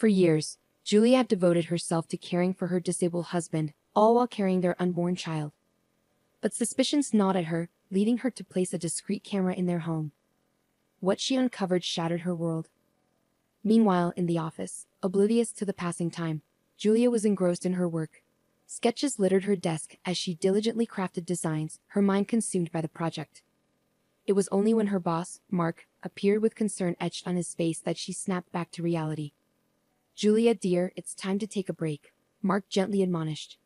For years, Julia had devoted herself to caring for her disabled husband, all while carrying their unborn child. But suspicions gnawed at her, leading her to place a discreet camera in their home. What she uncovered shattered her world. Meanwhile, in the office, oblivious to the passing time, Julia was engrossed in her work. Sketches littered her desk as she diligently crafted designs, her mind consumed by the project. It was only when her boss, Mark, appeared with concern etched on his face that she snapped back to reality. "Julia, dear, it's time to take a break," Mark gently admonished.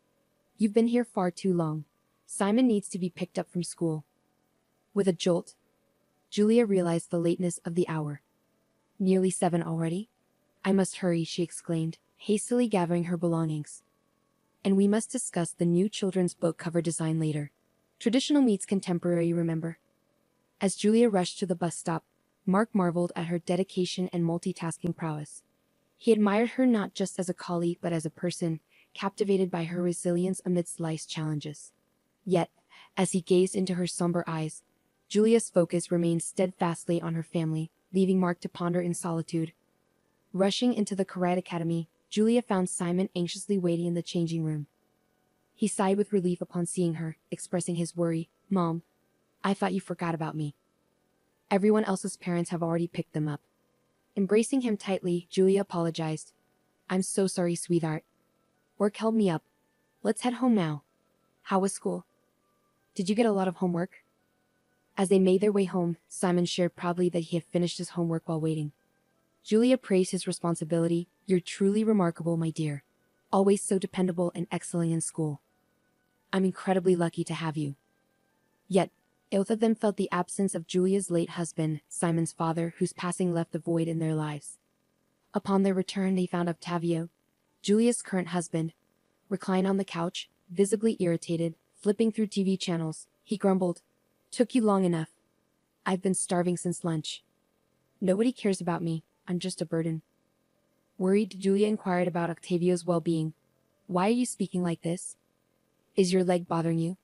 "You've been here far too long. Simon needs to be picked up from school." With a jolt, Julia realized the lateness of the hour. "Nearly 7 already? I must hurry," she exclaimed, hastily gathering her belongings. "And we must discuss the new children's book cover design later. Traditional meets contemporary, remember?" As Julia rushed to the bus stop, Mark marveled at her dedication and multitasking prowess. He admired her not just as a colleague but as a person, captivated by her resilience amidst life's challenges. Yet, as he gazed into her somber eyes, Julia's focus remained steadfastly on her family, leaving Mark to ponder in solitude. Rushing into the Karate Academy, Julia found Simon anxiously waiting in the changing room. He sighed with relief upon seeing her, expressing his worry. "Mom, I thought you forgot about me. Everyone else's parents have already picked them up." Embracing him tightly, Julia apologized. "I'm so sorry, sweetheart. Work held me up. Let's head home now. How was school? Did you get a lot of homework?" As they made their way home, Simon shared proudly that he had finished his homework while waiting. Julia praised his responsibility. "You're truly remarkable, my dear. Always so dependable and excelling in school. I'm incredibly lucky to have you." Yet, both of them felt the absence of Julia's late husband, Simon's father, whose passing left a void in their lives. Upon their return, they found Octavio, Julia's current husband, reclined on the couch, visibly irritated, flipping through TV channels. He grumbled, "Took you long enough. I've been starving since lunch. Nobody cares about me. I'm just a burden." Worried, Julia inquired about Octavio's well-being. "Why are you speaking like this? Is your leg bothering you?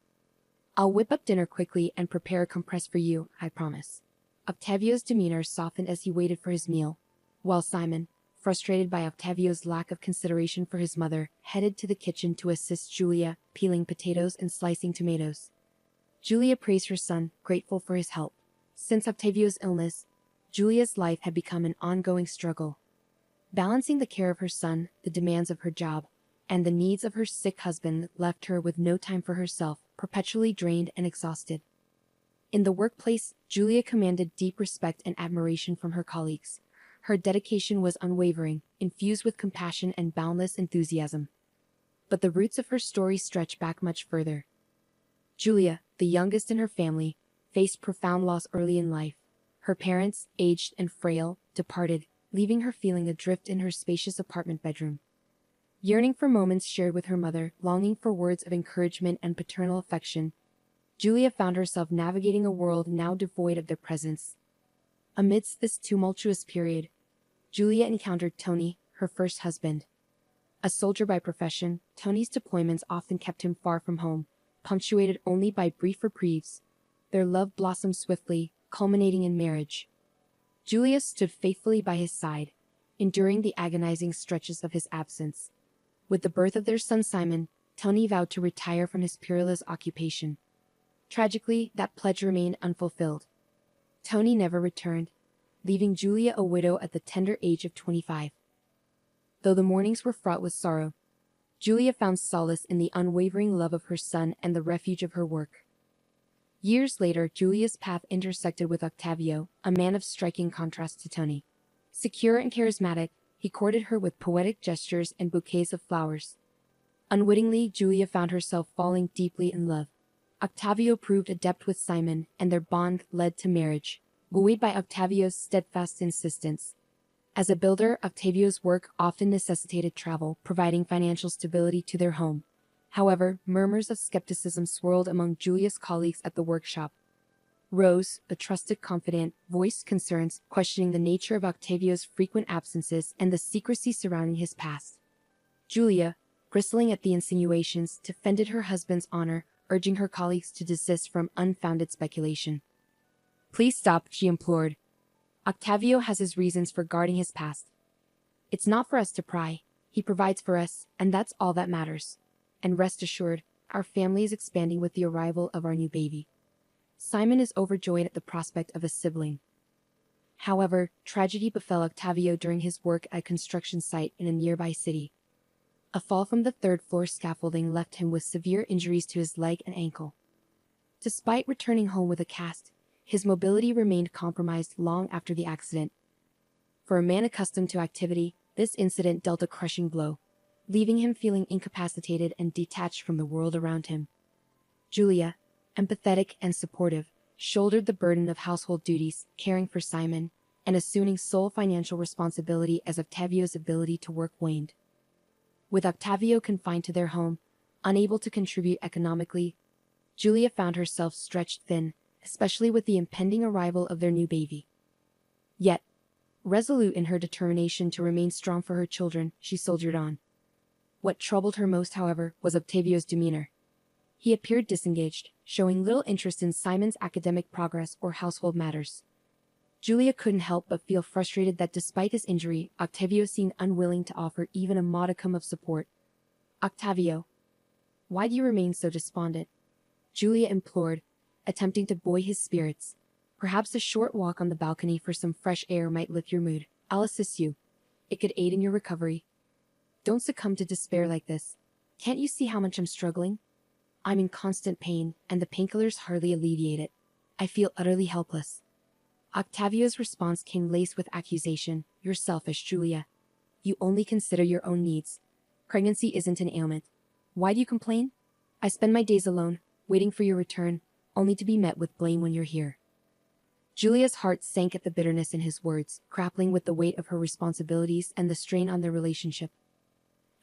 I'll whip up dinner quickly and prepare a compress for you, I promise." Octavio's demeanor softened as he waited for his meal, while Simon, frustrated by Octavio's lack of consideration for his mother, headed to the kitchen to assist Julia, peeling potatoes and slicing tomatoes. Julia praised her son, grateful for his help. Since Octavio's illness, Julia's life had become an ongoing struggle. Balancing the care of her son, the demands of her job, and the needs of her sick husband left her with no time for herself, perpetually drained and exhausted. In the workplace, Julia commanded deep respect and admiration from her colleagues. Her dedication was unwavering, infused with compassion and boundless enthusiasm. But the roots of her story stretch back much further. Julia, the youngest in her family, faced profound loss early in life. Her parents, aged and frail, departed, leaving her feeling adrift in her spacious apartment bedroom. Yearning for moments shared with her mother, longing for words of encouragement and paternal affection, Julia found herself navigating a world now devoid of their presence. Amidst this tumultuous period, Julia encountered Tony, her first husband. A soldier by profession, Tony's deployments often kept him far from home, punctuated only by brief reprieves. Their love blossomed swiftly, culminating in marriage. Julia stood faithfully by his side, enduring the agonizing stretches of his absence. With the birth of their son Simon, Tony vowed to retire from his perilous occupation. Tragically, that pledge remained unfulfilled. Tony never returned, leaving Julia a widow at the tender age of 25. Though the mornings were fraught with sorrow, Julia found solace in the unwavering love of her son and the refuge of her work. Years later, Julia's path intersected with Octavio, a man of striking contrast to Tony. Secure and charismatic, he courted her with poetic gestures and bouquets of flowers. Unwittingly, Julia found herself falling deeply in love. Octavio proved adept with Simon, and their bond led to marriage, buoyed by Octavio's steadfast insistence. As a builder, Octavio's work often necessitated travel, providing financial stability to their home. However, murmurs of skepticism swirled among Julia's colleagues at the workshop. Rose, a trusted confidant, voiced concerns, questioning the nature of Octavio's frequent absences and the secrecy surrounding his past. Julia, bristling at the insinuations, defended her husband's honor, urging her colleagues to desist from unfounded speculation. "Please stop," she implored. "Octavio has his reasons for guarding his past. It's not for us to pry. He provides for us, and that's all that matters. And rest assured, our family is expanding with the arrival of our new baby. Simon is overjoyed at the prospect of a sibling. However, tragedy befell Octavio during his work at a construction site in a nearby city. A fall from the third-floor scaffolding left him with severe injuries to his leg and ankle. Despite returning home with a cast, his mobility remained compromised long after the accident. For a man accustomed to activity, this incident dealt a crushing blow, leaving him feeling incapacitated and detached from the world around him. Julia, empathetic and supportive, shouldered the burden of household duties, caring for Simon, and assuming sole financial responsibility as Octavio's ability to work waned. With Octavio confined to their home, unable to contribute economically, Julia found herself stretched thin, especially with the impending arrival of their new baby. Yet, resolute in her determination to remain strong for her children, she soldiered on. What troubled her most, however, was Octavio's demeanor. He appeared disengaged, showing little interest in Simon's academic progress or household matters. Julia couldn't help but feel frustrated that despite his injury, Octavio seemed unwilling to offer even a modicum of support. "Octavio, why do you remain so despondent?" Julia implored, attempting to buoy his spirits. "Perhaps a short walk on the balcony for some fresh air might lift your mood. I'll assist you. It could aid in your recovery. Don't succumb to despair like this. Can't you see how much I'm struggling? I'm in constant pain, and the painkillers hardly alleviate it. I feel utterly helpless." Octavio's response came laced with accusation. "You're selfish, Julia. You only consider your own needs. Pregnancy isn't an ailment. Why do you complain? I spend my days alone, waiting for your return, only to be met with blame when you're here." Julia's heart sank at the bitterness in his words, grappling with the weight of her responsibilities and the strain on their relationship.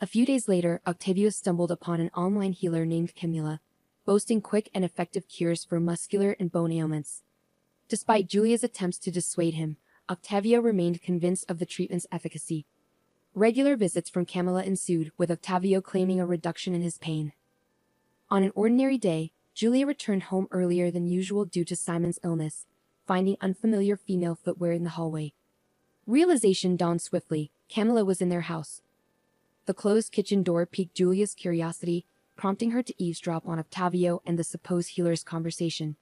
A few days later, Octavio stumbled upon an online healer named Camila, boasting quick and effective cures for muscular and bone ailments. Despite Julia's attempts to dissuade him, Octavio remained convinced of the treatment's efficacy. Regular visits from Camila ensued, with Octavio claiming a reduction in his pain. On an ordinary day, Julia returned home earlier than usual due to Simon's illness, finding unfamiliar female footwear in the hallway. Realization dawned swiftly. Camila was in their house. The closed kitchen door piqued Julia's curiosity, prompting her to eavesdrop on Octavio and the supposed healer's conversation.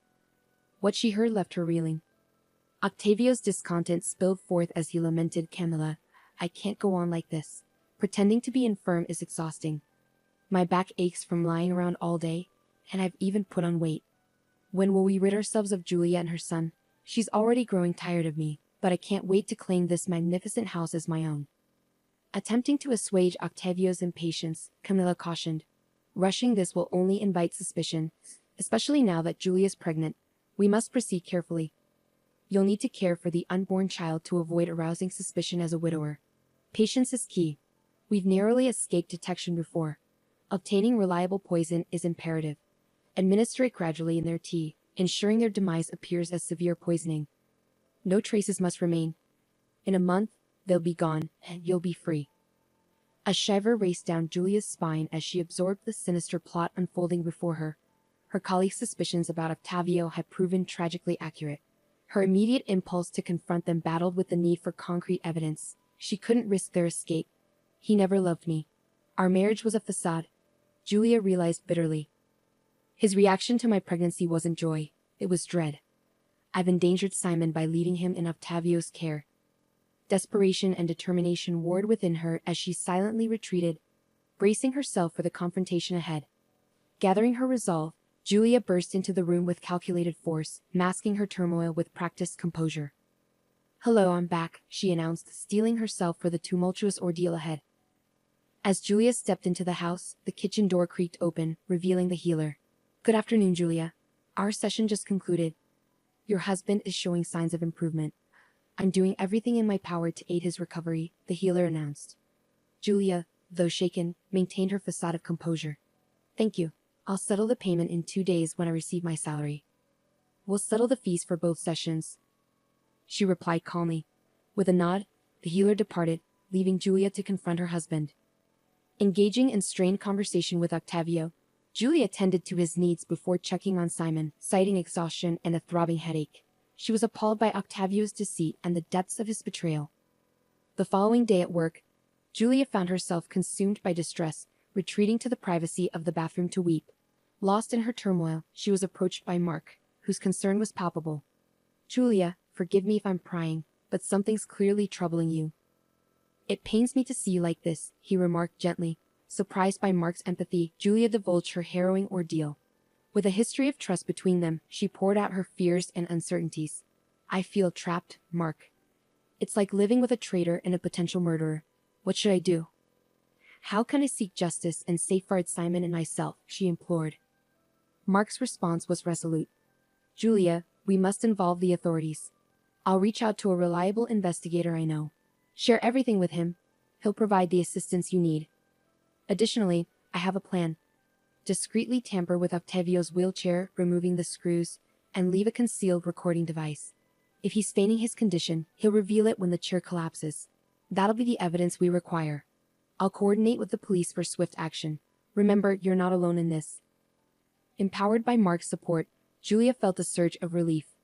What she heard left her reeling. Octavio's discontent spilled forth as he lamented, "Camila, I can't go on like this. Pretending to be infirm is exhausting. My back aches from lying around all day, and I've even put on weight. When will we rid ourselves of Julia and her son? She's already growing tired of me, but I can't wait to claim this magnificent house as my own." Attempting to assuage Octavio's impatience, Camila cautioned, "Rushing this will only invite suspicion, especially now that Julia's pregnant. We must proceed carefully. You'll need to care for the unborn child to avoid arousing suspicion as a widower. Patience is key. We've narrowly escaped detection before. Obtaining reliable poison is imperative. Administer it gradually in their tea, ensuring their demise appears as severe poisoning. No traces must remain. In a month, they'll be gone, and you'll be free." A shiver raced down Julia's spine as she absorbed the sinister plot unfolding before her. Her colleague's suspicions about Octavio had proven tragically accurate. Her immediate impulse to confront them battled with the need for concrete evidence. She couldn't risk their escape. "He never loved me. Our marriage was a facade," Julia realized bitterly. "His reaction to my pregnancy wasn't joy, it was dread. I've endangered Simon by leaving him in Octavio's care." Desperation and determination warred within her as she silently retreated, bracing herself for the confrontation ahead. Gathering her resolve, Julia burst into the room with calculated force, masking her turmoil with practiced composure. "Hello, I'm back," she announced, steeling herself for the tumultuous ordeal ahead. As Julia stepped into the house, the kitchen door creaked open, revealing the healer. "Good afternoon, Julia. Our session just concluded. Your husband is showing signs of improvement. I'm doing everything in my power to aid his recovery," the healer announced. Julia, though shaken, maintained her facade of composure. "Thank you. I'll settle the payment in 2 days when I receive my salary. We'll settle the fees for both sessions," she replied calmly. With a nod, the healer departed, leaving Julia to confront her husband. Engaging in strained conversation with Octavio, Julia tended to his needs before checking on Simon, citing exhaustion and a throbbing headache. She was appalled by Octavio's deceit and the depths of his betrayal. The following day at work, Julia found herself consumed by distress, retreating to the privacy of the bathroom to weep. Lost in her turmoil, she was approached by Mark, whose concern was palpable. "Julia, forgive me if I'm prying, but something's clearly troubling you." "It pains me to see you like this," he remarked gently. Surprised by Mark's empathy, Julia divulged her harrowing ordeal. With a history of trust between them, she poured out her fears and uncertainties. "I feel trapped, Mark. It's like living with a traitor and a potential murderer. What should I do? How can I seek justice and safeguard Simon and myself?" she implored. Mark's response was resolute. "Julia, we must involve the authorities. I'll reach out to a reliable investigator I know. Share everything with him. He'll provide the assistance you need. Additionally, I have a plan. Discreetly tamper with Octavio's wheelchair, removing the screws, and leave a concealed recording device. If he's feigning his condition, he'll reveal it when the chair collapses. That'll be the evidence we require. I'll coordinate with the police for swift action. Remember, you're not alone in this." Empowered by Mark's support, Julia felt a surge of relief.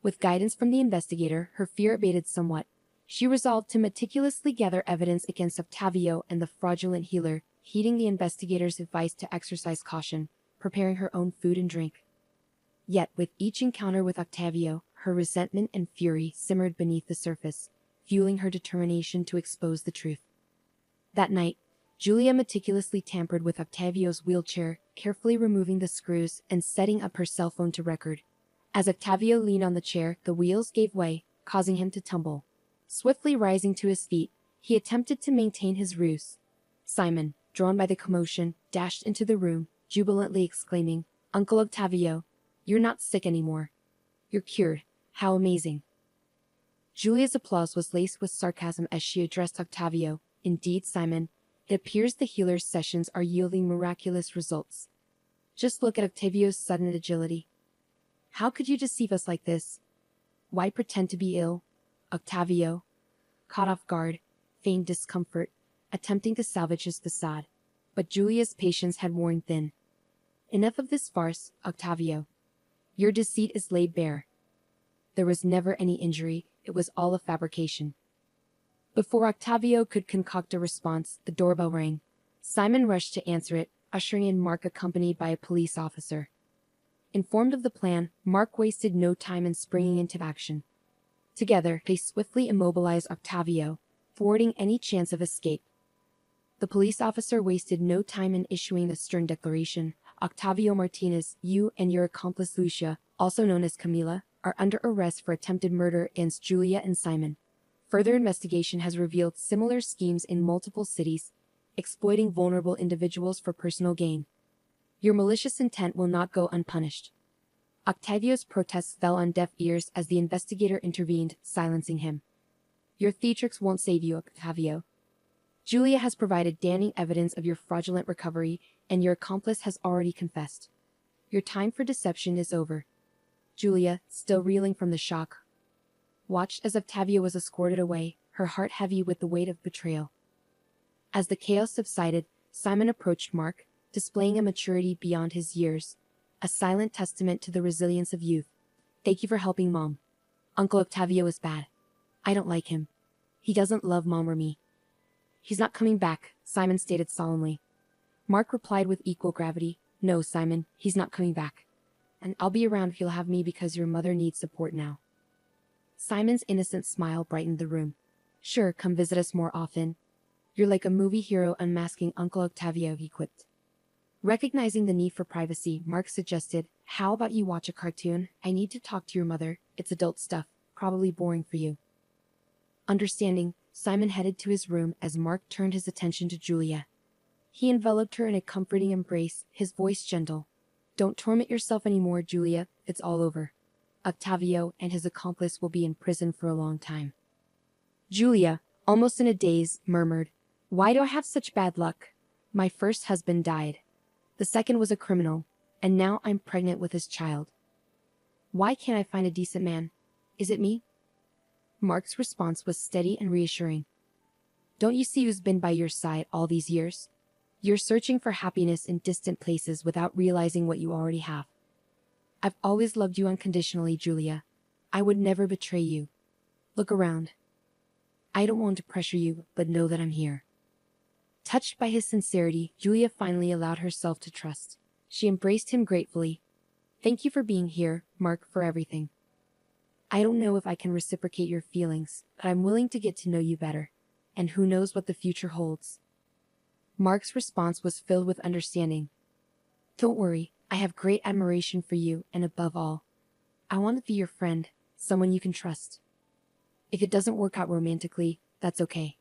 With guidance from the investigator, her fear abated somewhat. She resolved to meticulously gather evidence against Octavio and the fraudulent healer, heeding the investigator's advice to exercise caution, preparing her own food and drink. Yet, with each encounter with Octavio, her resentment and fury simmered beneath the surface, fueling her determination to expose the truth. That night, Julia meticulously tampered with Octavio's wheelchair, carefully removing the screws and setting up her cell phone to record. As Octavio leaned on the chair, the wheels gave way, causing him to tumble. Swiftly rising to his feet, he attempted to maintain his ruse. Simon, drawn by the commotion, dashed into the room, jubilantly exclaiming, "Uncle Octavio, you're not sick anymore. You're cured. How amazing." Julia's applause was laced with sarcasm as she addressed Octavio. "Indeed, Simon, it appears the healer's sessions are yielding miraculous results. Just look at Octavio's sudden agility. How could you deceive us like this? Why pretend to be ill?" Octavio, caught off guard, feigned discomfort, attempting to salvage his facade. But Julia's patience had worn thin. "Enough of this farce, Octavio. Your deceit is laid bare. There was never any injury, it was all a fabrication." Before Octavio could concoct a response, the doorbell rang. Simon rushed to answer it, ushering in Mark accompanied by a police officer. Informed of the plan, Mark wasted no time in springing into action. Together, they swiftly immobilized Octavio, thwarting any chance of escape. The police officer wasted no time in issuing a stern declaration. "Octavio Martinez, you and your accomplice Lucia, also known as Camila, are under arrest for attempted murder against Julia and Simon. Further investigation has revealed similar schemes in multiple cities, exploiting vulnerable individuals for personal gain. Your malicious intent will not go unpunished." Octavio's protests fell on deaf ears as the investigator intervened, silencing him. "Your theatrics won't save you, Octavio. Julia has provided damning evidence of your fraudulent recovery, and your accomplice has already confessed. Your time for deception is over." Julia, still reeling from the shock, watched as Octavio was escorted away, her heart heavy with the weight of betrayal. As the chaos subsided, Simon approached Mark, displaying a maturity beyond his years, a silent testament to the resilience of youth. "Thank you for helping Mom. Uncle Octavio is bad. I don't like him. He doesn't love Mom or me." "He's not coming back," Simon stated solemnly. Mark replied with equal gravity, "No, Simon, he's not coming back. And I'll be around if you'll have me because your mother needs support now." Simon's innocent smile brightened the room. "Sure, come visit us more often. You're like a movie hero unmasking Uncle Octavio," he quipped. Recognizing the need for privacy, Mark suggested, "How about you watch a cartoon? I need to talk to your mother. It's adult stuff, probably boring for you." Understanding, Simon headed to his room as Mark turned his attention to Julia. He enveloped her in a comforting embrace, his voice gentle. "Don't torment yourself anymore, Julia. It's all over. Octavio and his accomplice will be in prison for a long time." Julia, almost in a daze, murmured, "Why do I have such bad luck? My first husband died. The second was a criminal, and now I'm pregnant with his child. Why can't I find a decent man? Is it me?" Mark's response was steady and reassuring. "Don't you see who's been by your side all these years? You're searching for happiness in distant places without realizing what you already have. I've always loved you unconditionally, Julia. I would never betray you. Look around. I don't want to pressure you, but know that I'm here." Touched by his sincerity, Julia finally allowed herself to trust. She embraced him gratefully. "Thank you for being here, Mark, for everything. I don't know if I can reciprocate your feelings, but I'm willing to get to know you better. And who knows what the future holds." Mark's response was filled with understanding. "Don't worry, I have great admiration for you, and above all, I want to be your friend, someone you can trust. If it doesn't work out romantically, that's okay.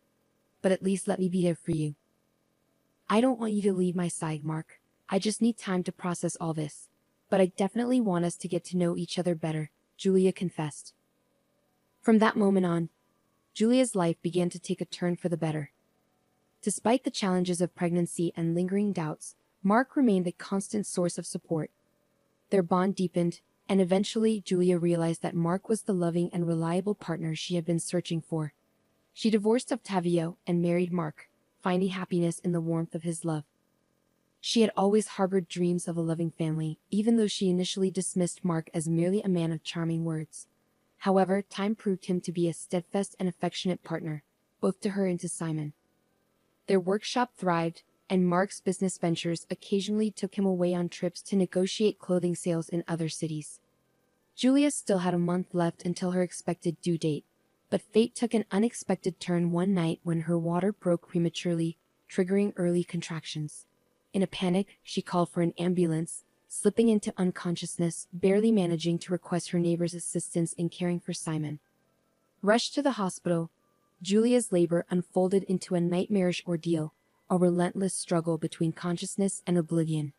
But at least let me be there for you. I don't want you to leave my side, Mark. I just need time to process all this. But I definitely want us to get to know each other better," Julia confessed. From that moment on, Julia's life began to take a turn for the better. Despite the challenges of pregnancy and lingering doubts, Mark remained a constant source of support. Their bond deepened, and eventually Julia realized that Mark was the loving and reliable partner she had been searching for. She divorced Octavio and married Mark, finding happiness in the warmth of his love. She had always harbored dreams of a loving family, even though she initially dismissed Mark as merely a man of charming words. However, time proved him to be a steadfast and affectionate partner, both to her and to Simon. Their workshop thrived, and Mark's business ventures occasionally took him away on trips to negotiate clothing sales in other cities. Julia still had a month left until her expected due date, but fate took an unexpected turn one night when her water broke prematurely, triggering early contractions. In a panic, she called for an ambulance, slipping into unconsciousness, barely managing to request her neighbor's assistance in caring for Simon. Rushed to the hospital, Julia's labor unfolded into a nightmarish ordeal, a relentless struggle between consciousness and oblivion.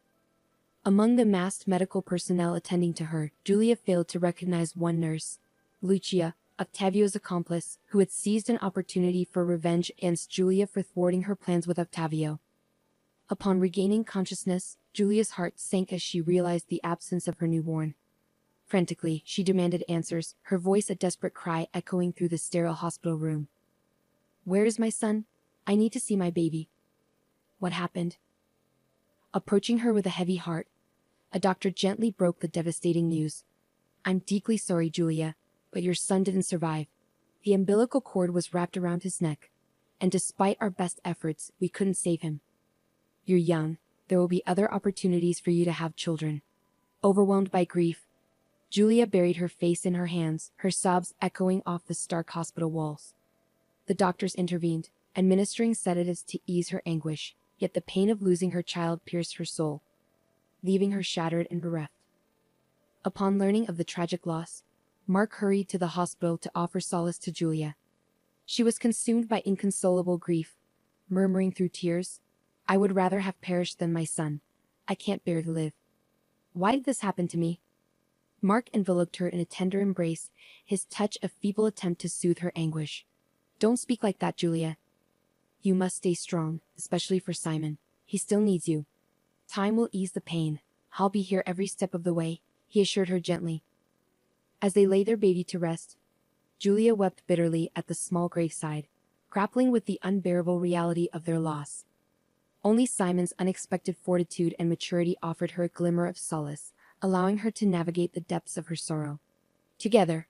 Among the massed medical personnel attending to her, Julia failed to recognize one nurse, Lucia, Octavio's accomplice, who had seized an opportunity for revenge against Julia for thwarting her plans with Octavio. Upon regaining consciousness, Julia's heart sank as she realized the absence of her newborn. Frantically, she demanded answers, her voice a desperate cry echoing through the sterile hospital room. "Where is my son? I need to see my baby. What happened?" Approaching her with a heavy heart, a doctor gently broke the devastating news. "I'm deeply sorry, Julia, but your son didn't survive. The umbilical cord was wrapped around his neck, and despite our best efforts, we couldn't save him. You're young, there will be other opportunities for you to have children." Overwhelmed by grief, Julia buried her face in her hands, her sobs echoing off the stark hospital walls. The doctors intervened, administering sedatives to ease her anguish, yet the pain of losing her child pierced her soul, leaving her shattered and bereft. Upon learning of the tragic loss, Mark hurried to the hospital to offer solace to Julia. She was consumed by inconsolable grief, murmuring through tears, "I would rather have perished than my son. I can't bear to live. Why did this happen to me?" Mark enveloped her in a tender embrace, his touch a feeble attempt to soothe her anguish. "Don't speak like that, Julia. You must stay strong, especially for Simon. He still needs you. Time will ease the pain. I'll be here every step of the way," he assured her gently. As they laid their baby to rest, Julia wept bitterly at the small graveside, grappling with the unbearable reality of their loss. Only Simon's unexpected fortitude and maturity offered her a glimmer of solace, allowing her to navigate the depths of her sorrow. Together,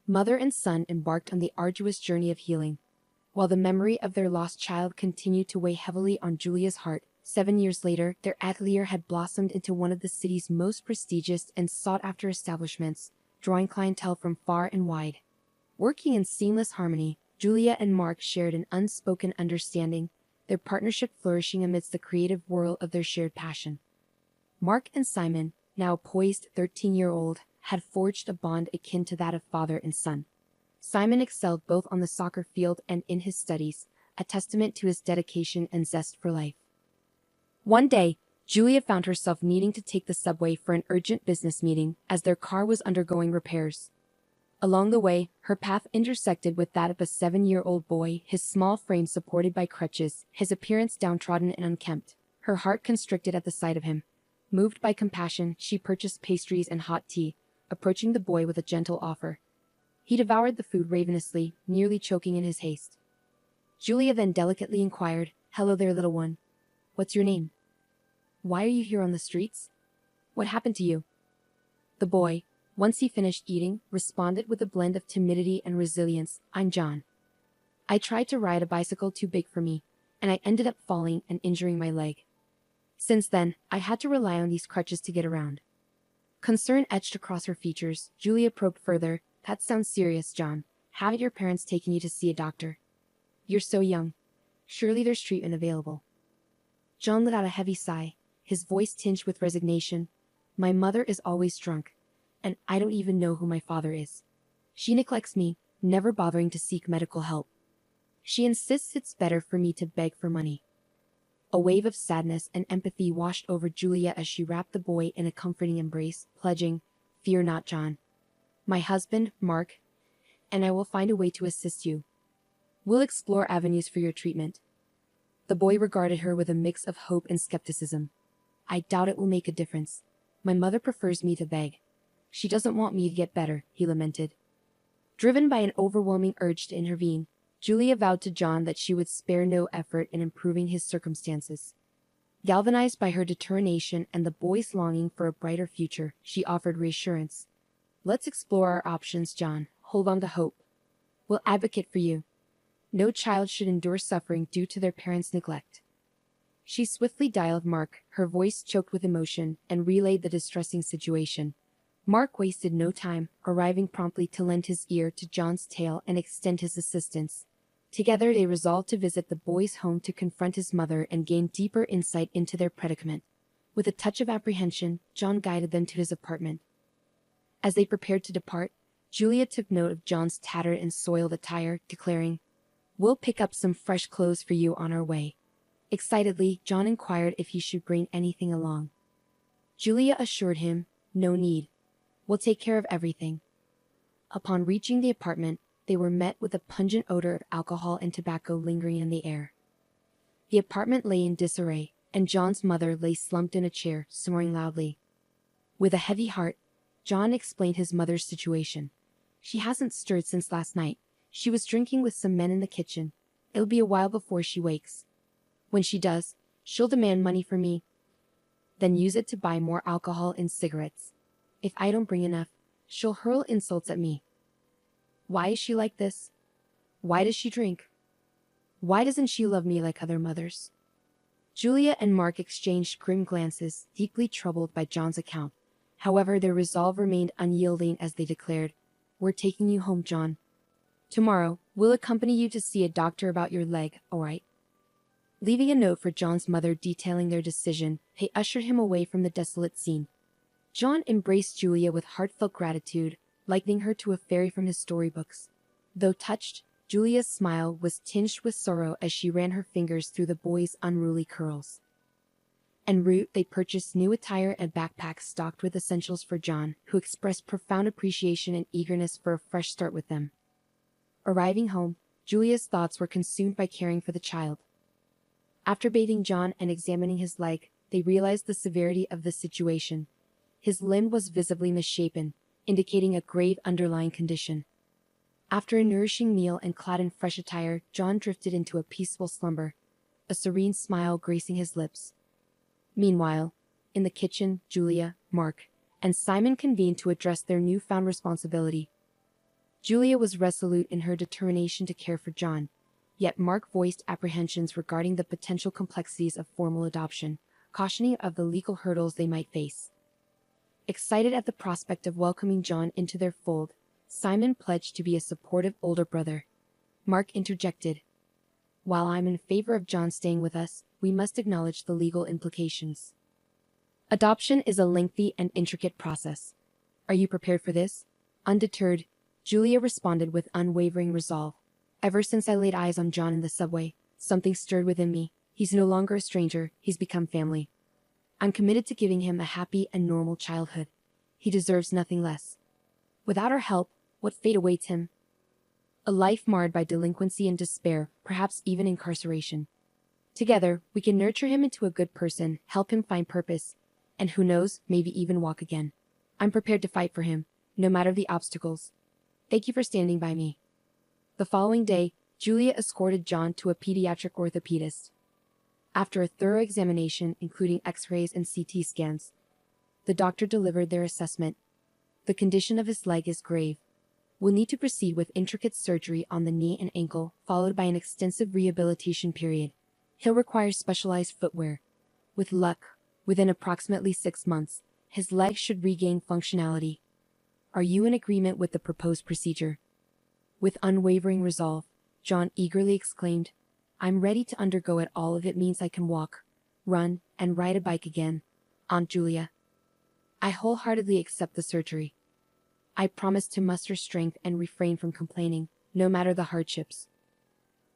mother and son embarked on the arduous journey of healing. While the memory of their lost child continued to weigh heavily on Julia's heart, 7 years later, their atelier had blossomed into one of the city's most prestigious and sought-after establishments, drawing clientele from far and wide. Working in seamless harmony, Julia and Mark shared an unspoken understanding, their partnership flourishing amidst the creative whirl of their shared passion. Mark and Simon, now a poised 13-year-old, had forged a bond akin to that of father and son. Simon excelled both on the soccer field and in his studies, a testament to his dedication and zest for life. One day, Julia found herself needing to take the subway for an urgent business meeting as their car was undergoing repairs. Along the way, her path intersected with that of a 7-year-old boy, his small frame supported by crutches, his appearance downtrodden and unkempt. Her heart constricted at the sight of him. Moved by compassion, she purchased pastries and hot tea, approaching the boy with a gentle offer. He devoured the food ravenously, nearly choking in his haste. Julia then delicately inquired, "Hello there, little one. What's your name? Why are you here on the streets? What happened to you?" The boy, once he finished eating, responded with a blend of timidity and resilience, "I'm John. I tried to ride a bicycle too big for me, and I ended up falling and injuring my leg. Since then, I had to rely on these crutches to get around. Concern etched across her features. Julia probed further. That sounds serious, John. Haven't your parents taken you to see a doctor? You're so young. Surely there's treatment available. John let out a heavy sigh, his voice tinged with resignation. My mother is always drunk, and I don't even know who my father is. She neglects me, never bothering to seek medical help. She insists it's better for me to beg for money. A wave of sadness and empathy washed over Julia as she wrapped the boy in a comforting embrace, pledging, "Fear not, John. My husband, Mark, and I will find a way to assist you. We'll explore avenues for your treatment." The boy regarded her with a mix of hope and skepticism. "I doubt it will make a difference. My mother prefers me to beg. She doesn't want me to get better," he lamented. Driven by an overwhelming urge to intervene, Julia vowed to John that she would spare no effort in improving his circumstances. Galvanized by her determination and the boy's longing for a brighter future, she offered reassurance. "Let's explore our options, John. Hold on to hope. We'll advocate for you. No child should endure suffering due to their parents' neglect." She swiftly dialed Mark, her voice choked with emotion, and relayed the distressing situation. Mark wasted no time, arriving promptly to lend his ear to John's tale and extend his assistance. Together they resolved to visit the boy's home to confront his mother and gain deeper insight into their predicament. With a touch of apprehension, John guided them to his apartment. As they prepared to depart, Julia took note of John's tattered and soiled attire, declaring, "We'll pick up some fresh clothes for you on our way." Excitedly, John inquired if he should bring anything along. Julia assured him, "No need. We'll take care of everything." Upon reaching the apartment, they were met with a pungent odor of alcohol and tobacco lingering in the air. The apartment lay in disarray, and John's mother lay slumped in a chair, snoring loudly. With a heavy heart, John explained his mother's situation. "She hasn't stirred since last night. She was drinking with some men in the kitchen. It'll be a while before she wakes. When she does, she'll demand money from me, then use it to buy more alcohol and cigarettes. If I don't bring enough, she'll hurl insults at me. Why is she like this? Why does she drink? Why doesn't she love me like other mothers?" Julia and Mark exchanged grim glances, deeply troubled by John's account. However, their resolve remained unyielding as they declared, "We're taking you home, John. Tomorrow, we'll accompany you to see a doctor about your leg, all right?" Leaving a note for John's mother detailing their decision, they ushered him away from the desolate scene. John embraced Julia with heartfelt gratitude, likening her to a fairy from his storybooks. Though touched, Julia's smile was tinged with sorrow as she ran her fingers through the boy's unruly curls. En route, they purchased new attire and backpacks stocked with essentials for John, who expressed profound appreciation and eagerness for a fresh start with them. Arriving home, Julia's thoughts were consumed by caring for the child. After bathing John and examining his leg, they realized the severity of the situation. His limb was visibly misshapen, indicating a grave underlying condition. After a nourishing meal and clad in fresh attire, John drifted into a peaceful slumber, a serene smile gracing his lips. Meanwhile, in the kitchen, Julia, Mark, and Simon convened to address their newfound responsibility. Julia was resolute in her determination to care for John, yet Mark voiced apprehensions regarding the potential complexities of formal adoption, cautioning of the legal hurdles they might face. Excited at the prospect of welcoming John into their fold, Simon pledged to be a supportive older brother. Mark interjected, "While I'm in favor of John staying with us, we must acknowledge the legal implications. Adoption is a lengthy and intricate process. Are you prepared for this?" Undeterred, Julia responded with unwavering resolve. "Ever since I laid eyes on John in the subway, something stirred within me. He's no longer a stranger, he's become family. I'm committed to giving him a happy and normal childhood. He deserves nothing less. Without our help, what fate awaits him? A life marred by delinquency and despair, perhaps even incarceration. Together, we can nurture him into a good person, help him find purpose, and who knows, maybe even walk again. I'm prepared to fight for him, no matter the obstacles. Thank you for standing by me." The following day, Julia escorted John to a pediatric orthopedist. After a thorough examination, including x-rays and CT scans, the doctor delivered their assessment. "The condition of his leg is grave. We'll need to proceed with intricate surgery on the knee and ankle, followed by an extensive rehabilitation period. He'll require specialized footwear. With luck, within approximately 6 months, his legs should regain functionality. Are you in agreement with the proposed procedure? With unwavering resolve, John eagerly exclaimed, I'm ready to undergo it all if it means I can walk, run, and ride a bike again, Aunt Julia. I wholeheartedly accept the surgery. I promise to muster strength and refrain from complaining, no matter the hardships.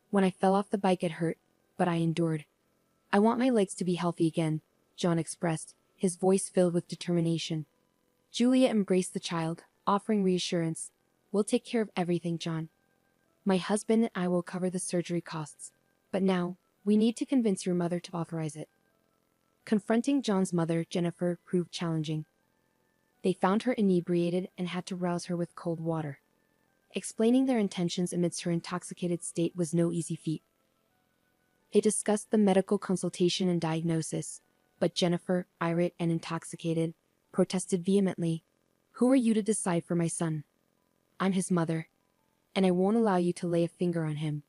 When I fell off the bike it hurt, but I endured. I want my legs to be healthy again, John expressed, his voice filled with determination. Julia embraced the child, offering reassurance. We'll take care of everything, John. My husband and I will cover the surgery costs. But now, we need to convince your mother to authorize it. Confronting John's mother, Jennifer, proved challenging. They found her inebriated and had to rouse her with cold water. Explaining their intentions amidst her intoxicated state was no easy feat. They discussed the medical consultation and diagnosis, but Jennifer, irate and intoxicated, protested vehemently. Who are you to decide for my son? I'm his mother, and I won't allow you to lay a finger on him.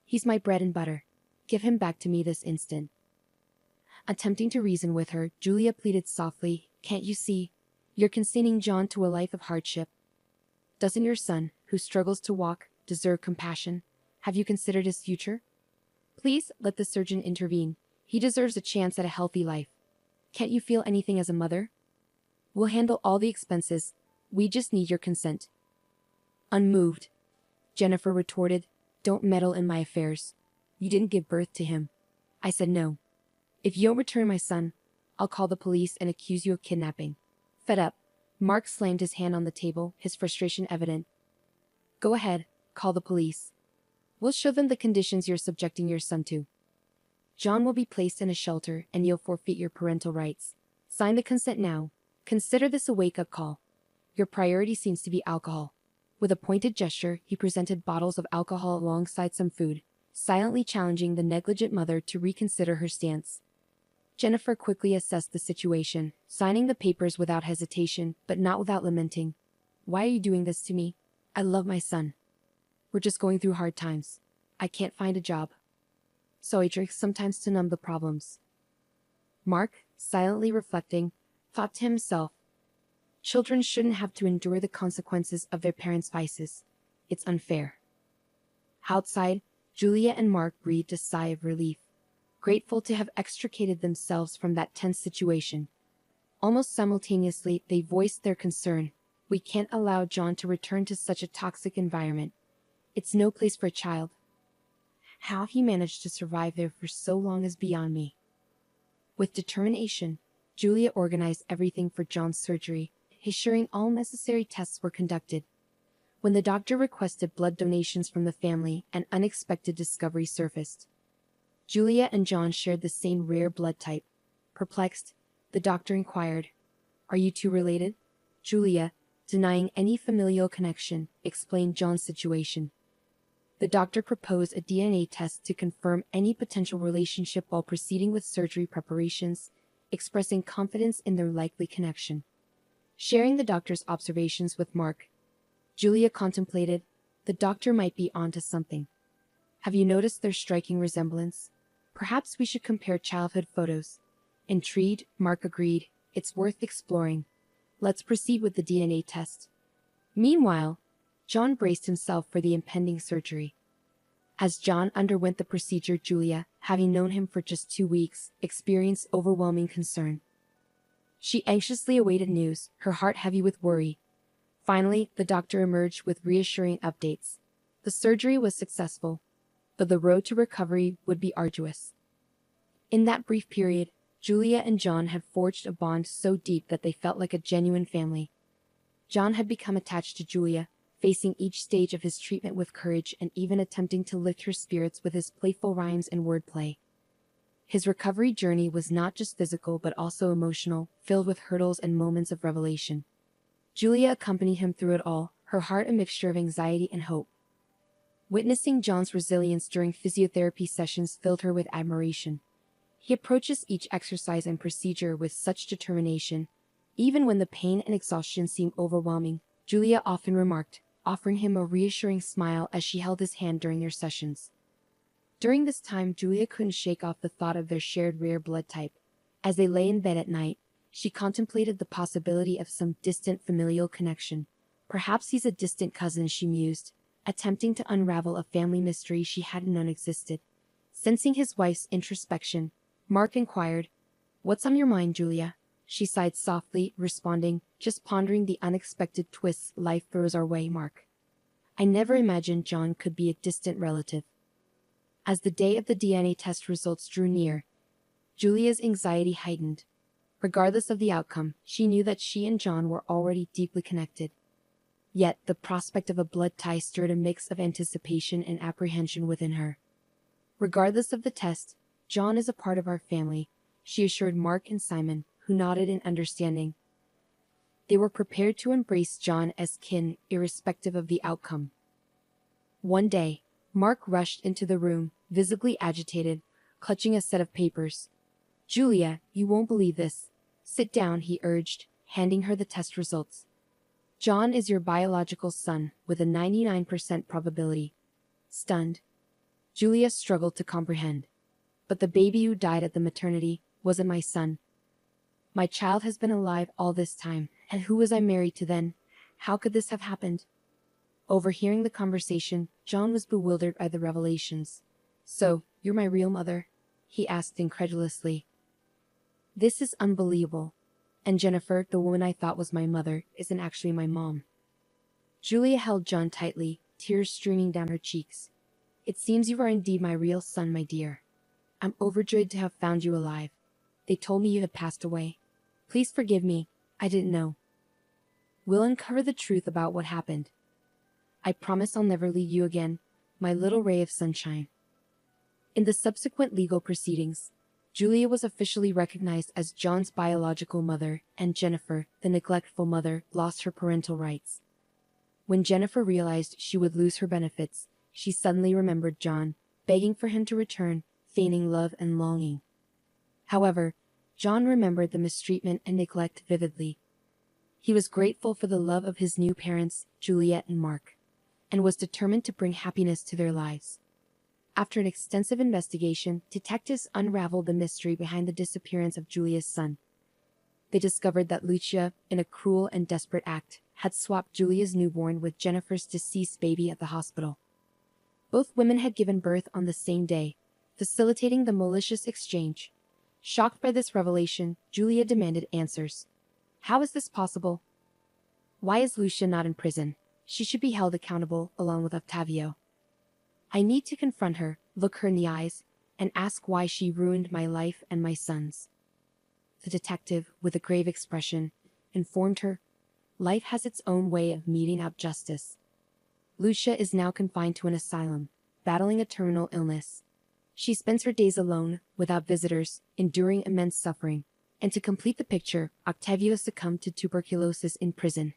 He's my bread and butter. Give him back to me this instant. Attempting to reason with her, Julia pleaded softly, Can't you see? You're consigning John to a life of hardship. Doesn't your son, who struggles to walk, deserve compassion? Have you considered his future? Please let the surgeon intervene. He deserves a chance at a healthy life. Can't you feel anything as a mother? We'll handle all the expenses. We just need your consent. Unmoved, Jennifer retorted, Don't meddle in my affairs. You didn't give birth to him. I said no. If you don't return my son, I'll call the police and accuse you of kidnapping. Fed up, Mark slammed his hand on the table, his frustration evident. Go ahead, call the police. We'll show them the conditions you're subjecting your son to. John will be placed in a shelter and you'll forfeit your parental rights. Sign the consent now. Consider this a wake-up call. Your priority seems to be alcohol. With a pointed gesture, he presented bottles of alcohol alongside some food, silently challenging the negligent mother to reconsider her stance. Jennifer quickly assessed the situation, signing the papers without hesitation, but not without lamenting. Why are you doing this to me? I love my son. We're just going through hard times. I can't find a job. So I drink sometimes to numb the problems. Mark, silently reflecting, thought to himself, children shouldn't have to endure the consequences of their parents' vices. It's unfair. Outside, Julia and Mark breathed a sigh of relief, grateful to have extricated themselves from that tense situation. Almost simultaneously, they voiced their concern. We can't allow John to return to such a toxic environment. It's no place for a child. How he managed to survive there for so long is beyond me. With determination, Julia organized everything for John's surgery, ensuring all necessary tests were conducted. When the doctor requested blood donations from the family, an unexpected discovery surfaced. Julia and John shared the same rare blood type. Perplexed, the doctor inquired, Are you two related? Julia, denying any familial connection, explained John's situation. The doctor proposed a DNA test to confirm any potential relationship while proceeding with surgery preparations, expressing confidence in their likely connection. Sharing the doctor's observations with Mark, Julia contemplated, the doctor might be onto something. Have you noticed their striking resemblance? Perhaps we should compare childhood photos. Intrigued, Mark agreed, it's worth exploring. Let's proceed with the DNA test. Meanwhile, John braced himself for the impending surgery. As John underwent the procedure, Julia, having known him for just 2 weeks, experienced overwhelming concern. She anxiously awaited news, her heart heavy with worry. Finally, the doctor emerged with reassuring updates. The surgery was successful, but the road to recovery would be arduous. In that brief period, Julia and John had forged a bond so deep that they felt like a genuine family. John had become attached to Julia, facing each stage of his treatment with courage and even attempting to lift her spirits with his playful rhymes and wordplay. His recovery journey was not just physical but also emotional, filled with hurdles and moments of revelation. Julia accompanied him through it all, her heart a mixture of anxiety and hope. Witnessing John's resilience during physiotherapy sessions filled her with admiration. He approaches each exercise and procedure with such determination. Even when the pain and exhaustion seemed overwhelming, Julia often remarked, offering him a reassuring smile as she held his hand during their sessions. During this time, Julia couldn't shake off the thought of their shared rare blood type. As they lay in bed at night, she contemplated the possibility of some distant familial connection. Perhaps he's a distant cousin, she mused, attempting to unravel a family mystery she hadn't known existed. Sensing his wife's introspection, Mark inquired, "What's on your mind, Julia?" She sighed softly, responding, "Just pondering the unexpected twists life throws our way, Mark. I never imagined John could be a distant relative." As the day of the DNA test results drew near, Julia's anxiety heightened. Regardless of the outcome, she knew that she and John were already deeply connected. Yet, the prospect of a blood tie stirred a mix of anticipation and apprehension within her. "Regardless of the test, John is a part of our family," she assured Mark and Simon, who nodded in understanding. They were prepared to embrace John as kin, irrespective of the outcome. One day, Mark rushed into the room, visibly agitated, clutching a set of papers. "Julia, you won't believe this. Sit down," he urged, handing her the test results. "John is your biological son, with a 99% probability." Stunned, Julia struggled to comprehend. "But the baby who died at the maternity wasn't my son. My child has been alive all this time, and who was I married to then? How could this have happened?" Overhearing the conversation, John was bewildered by the revelations. "So, you're my real mother?" he asked incredulously. "This is unbelievable. And Jennifer, the woman I thought was my mother, isn't actually my mom." Julia held John tightly, tears streaming down her cheeks. "It seems you are indeed my real son, my dear. I'm overjoyed to have found you alive. They told me you had passed away. Please forgive me, I didn't know. We'll uncover the truth about what happened. I promise I'll never leave you again, my little ray of sunshine." In the subsequent legal proceedings, Julia was officially recognized as John's biological mother, and Jennifer, the neglectful mother, lost her parental rights. When Jennifer realized she would lose her benefits, she suddenly remembered John, begging for him to return, feigning love and longing. However, John remembered the mistreatment and neglect vividly. He was grateful for the love of his new parents, Juliet and Mark, and was determined to bring happiness to their lives. After an extensive investigation, detectives unraveled the mystery behind the disappearance of Julia's son. They discovered that Lucia, in a cruel and desperate act, had swapped Julia's newborn with Jennifer's deceased baby at the hospital. Both women had given birth on the same day, facilitating the malicious exchange. Shocked by this revelation, Julia demanded answers. How is this possible? Why is Lucia not in prison? She should be held accountable, along with Octavio. I need to confront her, look her in the eyes, and ask why she ruined my life and my son's. The detective, with a grave expression, informed her, life has its own way of meting out justice. Lucia is now confined to an asylum, battling a terminal illness. She spends her days alone, without visitors, enduring immense suffering. And to complete the picture, Octavio succumbed to tuberculosis in prison.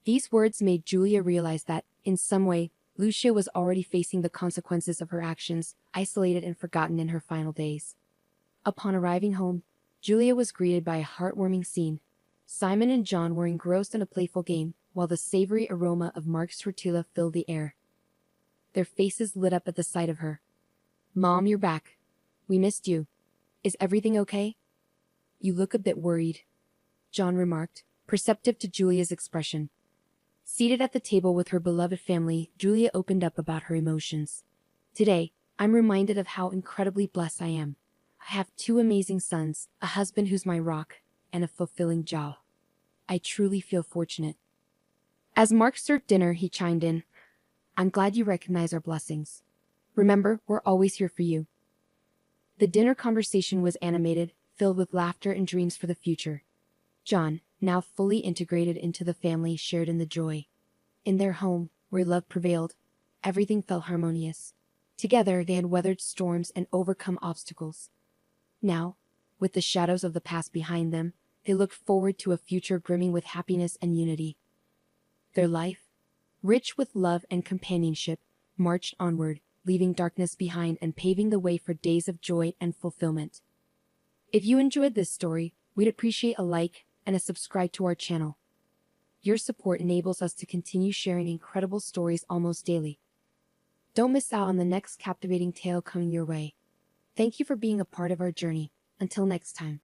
These words made Julia realize that, in some way, Lucia was already facing the consequences of her actions, isolated and forgotten in her final days. Upon arriving home, Julia was greeted by a heartwarming scene. Simon and John were engrossed in a playful game, while the savory aroma of Mark's tortilla filled the air. Their faces lit up at the sight of her. "Mom, you're back. We missed you. Is everything okay?" "You look a bit worried," John remarked, perceptive to Julia's expression. Seated at the table with her beloved family, Julia opened up about her emotions. "Today, I'm reminded of how incredibly blessed I am. I have 2 amazing sons, a husband who's my rock, and a fulfilling job. I truly feel fortunate." As Mark served dinner, he chimed in, "I'm glad you recognize our blessings. Remember, we're always here for you." The dinner conversation was animated, filled with laughter and dreams for the future. John, now fully integrated into the family, shared in the joy. In their home, where love prevailed, everything felt harmonious. Together, they had weathered storms and overcome obstacles. Now, with the shadows of the past behind them, they looked forward to a future brimming with happiness and unity. Their life, rich with love and companionship, marched onward, leaving darkness behind and paving the way for days of joy and fulfillment. If you enjoyed this story, we'd appreciate a like and a subscribe to our channel. Your support enables us to continue sharing incredible stories almost daily. Don't miss out on the next captivating tale coming your way. Thank you for being a part of our journey. Until next time.